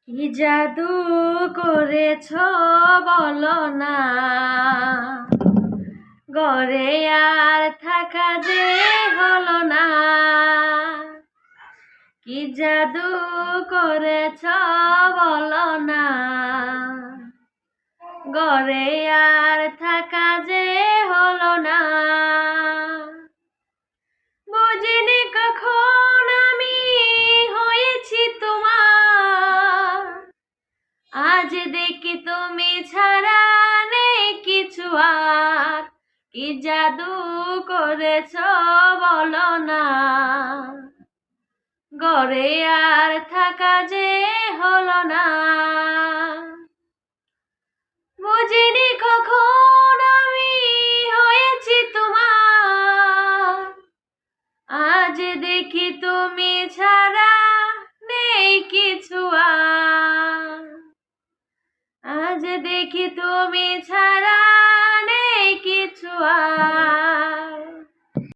কি জাদু করেছ বলো না, ঘরে আর থাকা যে হলো না। কি জাদু করেছ বলো না, ঘরে আর থাকা যে হলো না। বুঝিনি কখন আমি হয়েছি তোমার, আজ দেখি তুমি ছাড়া নেই কিছু আর। কি জাদু করেছ বলো না, ঘরে আর থাকা যে হলো না। বুঝিনি কখন আমি হয়েছি তোমার, আজ দেখি তুমি ছাড়া নেই কিছু আর। আজ দেখি তুমি ছাড়া